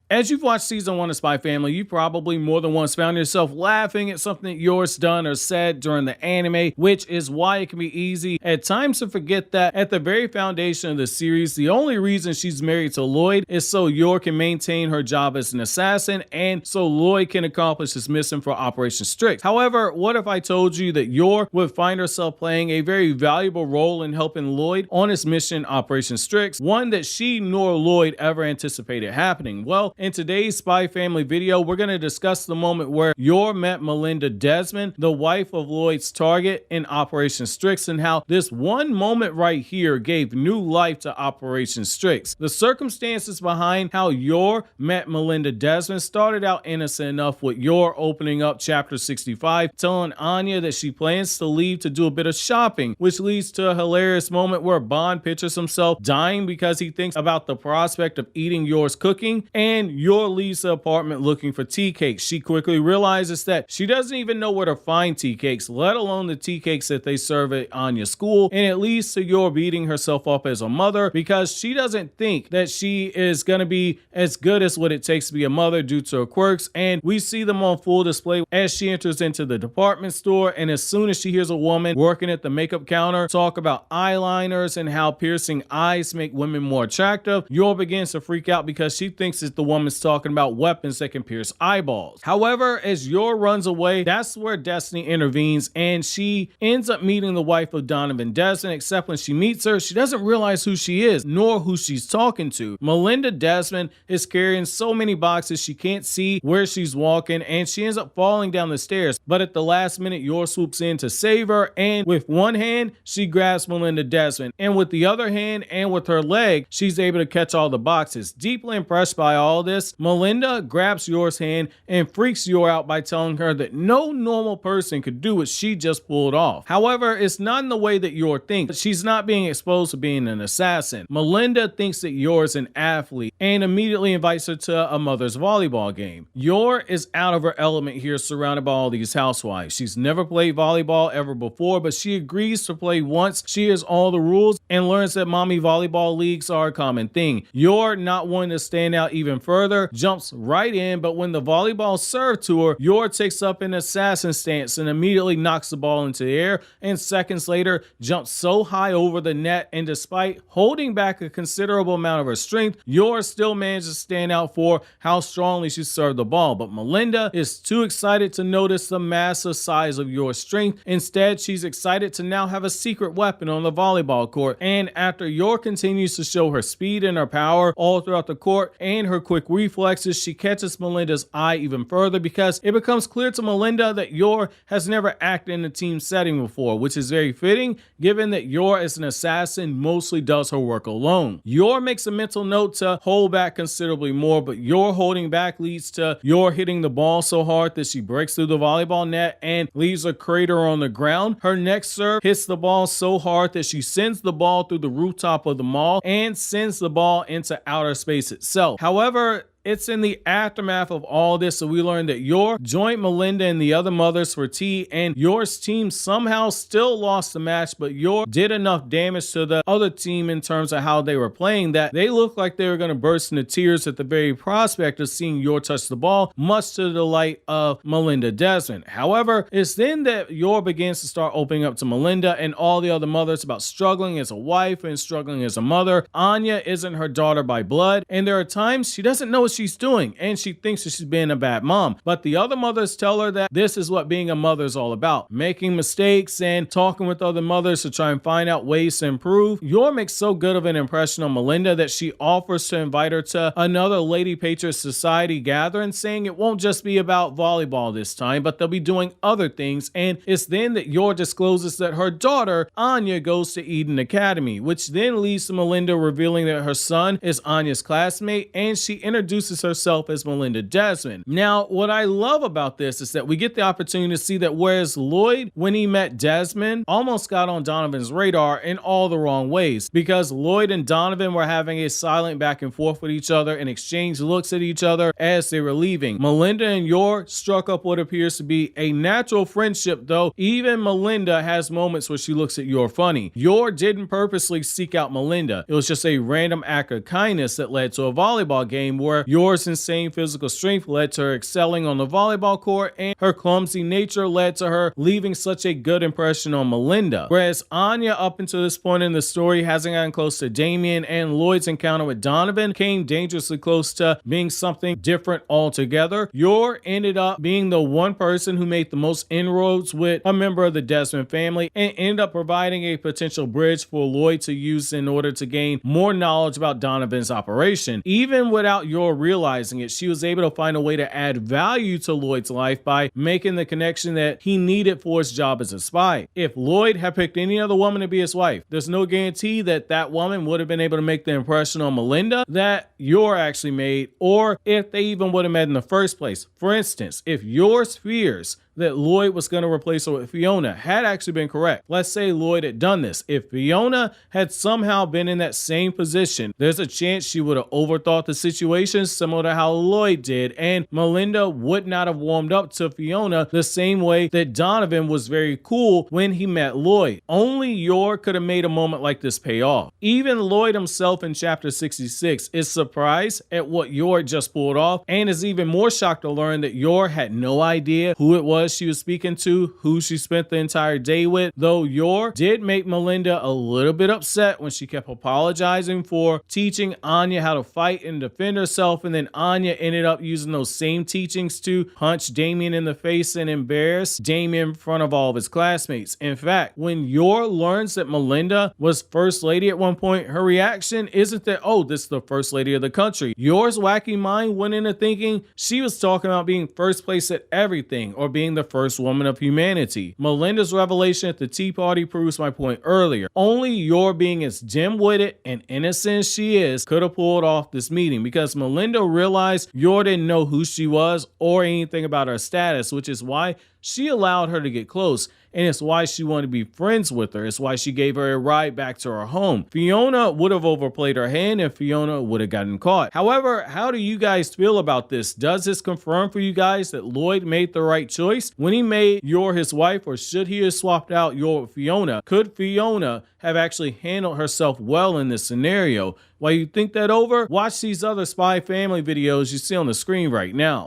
As you've watched season 1 of Spy Family, you probably more than once found yourself laughing at something that Yor's done or said during the anime, which is why it can be easy at times to forget that at the very foundation of the series, the only reason she's married to Loid is so Yor can maintain her job as an assassin and so Loid can accomplish his mission for Operation Strix. However, what if I told you that Yor would find herself playing a very valuable role in helping Loid on his mission Operation Strix, one that she nor Loid ever anticipated happening? Well, in today's Spy Family video, we're going to discuss the moment where Yor met Melinda Desmond, the wife of Loid's target in Operation Strix, and how this one moment right here gave new life to Operation Strix. The circumstances behind how Yor met Melinda Desmond started out innocent enough with Yor opening up chapter 65, telling Anya that she plans to leave to do a bit of shopping, which leads to a hilarious moment where Bond pictures himself dying because he thinks about the prospect of eating Yor's cooking, and Yor leaves the apartment looking for tea cakes. She quickly realizes that she doesn't even know where to find tea cakes, let alone the tea cakes that they serve at Anya's school, and it leads to Yor beating herself up as a mother because she doesn't think that she is going to be as good as what it takes to be a mother due to her quirks, and we see them on full display as she enters into the department store, and as soon as she hears a woman working at the makeup counter talk about eyeliners and how piercing eyes make women more attractive, Yor begins to freak out because she thinks that the woman's talking about weapons that can pierce eyeballs. However, as Yor runs away, that's where Destiny intervenes, and she ends up meeting the wife of Donovan Desmond, except when she meets her, she doesn't realize who she is, nor who she's talking to. Melinda Desmond is carrying so many boxes she can't see where she's walking, and she ends up falling down the stairs, but at the last minute, Yor swoops in to save her, and with one hand, she grabs Melinda Desmond, and with the other hand and with her leg, she's able to catch all the boxes. Deeply impressed by all this, Melinda grabs Yor's hand and freaks Yor out by telling her that no normal person could do what she just pulled off. However, it's not in the way that Yor thinks. She's not being exposed to being an assassin. Melinda thinks that Yor is an athlete and immediately invites her to a mother's volleyball game. Yor is out of her element here, surrounded by all these housewives. She's never played volleyball ever before, but she agrees to play once. She hears all the rules and learns that mommy volleyball leagues are a common thing. Yor, not wanting to stand out even further, jumps right in, but when the volleyball is served to her, Yor takes up an assassin stance and immediately knocks the ball into the air, and seconds later jumps so high over the net, and despite holding back a considerable amount of her strength, Yor still manages to stand out for how strongly she served the ball. But Melinda is too excited to notice the massive size of Yor's strength. Instead, she's excited to now have a secret weapon on the volleyball court, and after Yor continues to show her speed and her power all throughout the court and her quick reflexes, she catches Melinda's eye even further because it becomes clear to Melinda that Yor has never acted in a team setting before, which is very fitting given that Yor as an assassin mostly does her work alone. Yor makes a mental note to hold back considerably more, but Yor holding back leads to Yor hitting the ball so hard that she breaks through the volleyball net and leaves a crater on the ground. Her next serve hits the ball so hard that she sends the ball through the rooftop of the mall and sends the ball into outer space itself. However, it's in the aftermath of all this that we learn that Yor joined Melinda and the other mothers for tea, and Yor's team somehow still lost the match, but Yor did enough damage to the other team in terms of how they were playing that they looked like they were going to burst into tears at the very prospect of seeing Yor touch the ball, much to the delight of Melinda Desmond. However, it's then that Yor begins to start opening up to Melinda and all the other mothers about struggling as a wife and struggling as a mother. Anya isn't her daughter by blood, and there are times she doesn't know what she's doing and she thinks that she's being a bad mom, but the other mothers tell her that this is what being a mother is all about, making mistakes and talking with other mothers to try and find out ways to improve. Yor makes so good of an impression on Melinda that she offers to invite her to another Lady Patriot Society gathering, saying it won't just be about volleyball this time, but they'll be doing other things, and it's then that Yor discloses that her daughter Anya goes to Eden Academy, which then leads to Melinda revealing that her son is Anya's classmate, and she introduces herself as Melinda Desmond. Now, what I love about this is that we get the opportunity to see that whereas Loid, when he met Desmond, almost got on Donovan's radar in all the wrong ways, because Loid and Donovan were having a silent back and forth with each other and exchanged looks at each other as they were leaving. Melinda and Yor struck up what appears to be a natural friendship, though even Melinda has moments where she looks at Yor funny. Yor didn't purposely seek out Melinda. It was just a random act of kindness that led to a volleyball game where Yor's insane physical strength led to her excelling on the volleyball court, and her clumsy nature led to her leaving such a good impression on Melinda. Whereas Anya, up until this point in the story, hasn't gotten close to Damien, and Loid's encounter with Donovan came dangerously close to being something different altogether. Yor ended up being the one person who made the most inroads with a member of the Desmond family, and ended up providing a potential bridge for Loid to use in order to gain more knowledge about Donovan's operation. Even without Yor realizing it, she was able to find a way to add value to Loid's life by making the connection that he needed for his job as a spy. If Loid had picked any other woman to be his wife, there's no guarantee that that woman would have been able to make the impression on Melinda that Yor actually made, or if they even would have met in the first place. For instance, if Yor's fears that Loid was going to replace her with Fiona had actually been correct. Let's say Loid had done this. If Fiona had somehow been in that same position, there's a chance she would have overthought the situation similar to how Loid did, and Melinda would not have warmed up to Fiona the same way that Donovan was very cool when he met Loid. Only Yor could have made a moment like this pay off. Even Loid himself in chapter 66 is surprised at what Yor just pulled off, and is even more shocked to learn that Yor had no idea who it was she was speaking to, who she spent the entire day with, though Yor did make Melinda a little bit upset when she kept apologizing for teaching Anya how to fight and defend herself, and then Anya ended up using those same teachings to punch Damien in the face and embarrass Damien in front of all of his classmates. In fact, when Yor learns that Melinda was first lady at one point, her reaction isn't that, oh, this is the first lady of the country. Yor's wacky mind went into thinking she was talking about being first place at everything, or being the first woman of humanity. Melinda's revelation at the tea party proves my point earlier. Only Yor, being as dim-witted and innocent as she is, could have pulled off this meeting, because Melinda realized Yor didn't know who she was or anything about her status, which is why she allowed her to get close, and it's why she wanted to be friends with her. It's why she gave her a ride back to her home. Fiona would have overplayed her hand, and Fiona would have gotten caught. However, how do you guys feel about this? Does this confirm for you guys that Loid made the right choice when he made Yor his wife, or should he have swapped out Yor with Fiona? Could Fiona have actually handled herself well in this scenario? While you think that over, watch these other Spy Family videos you see on the screen right now.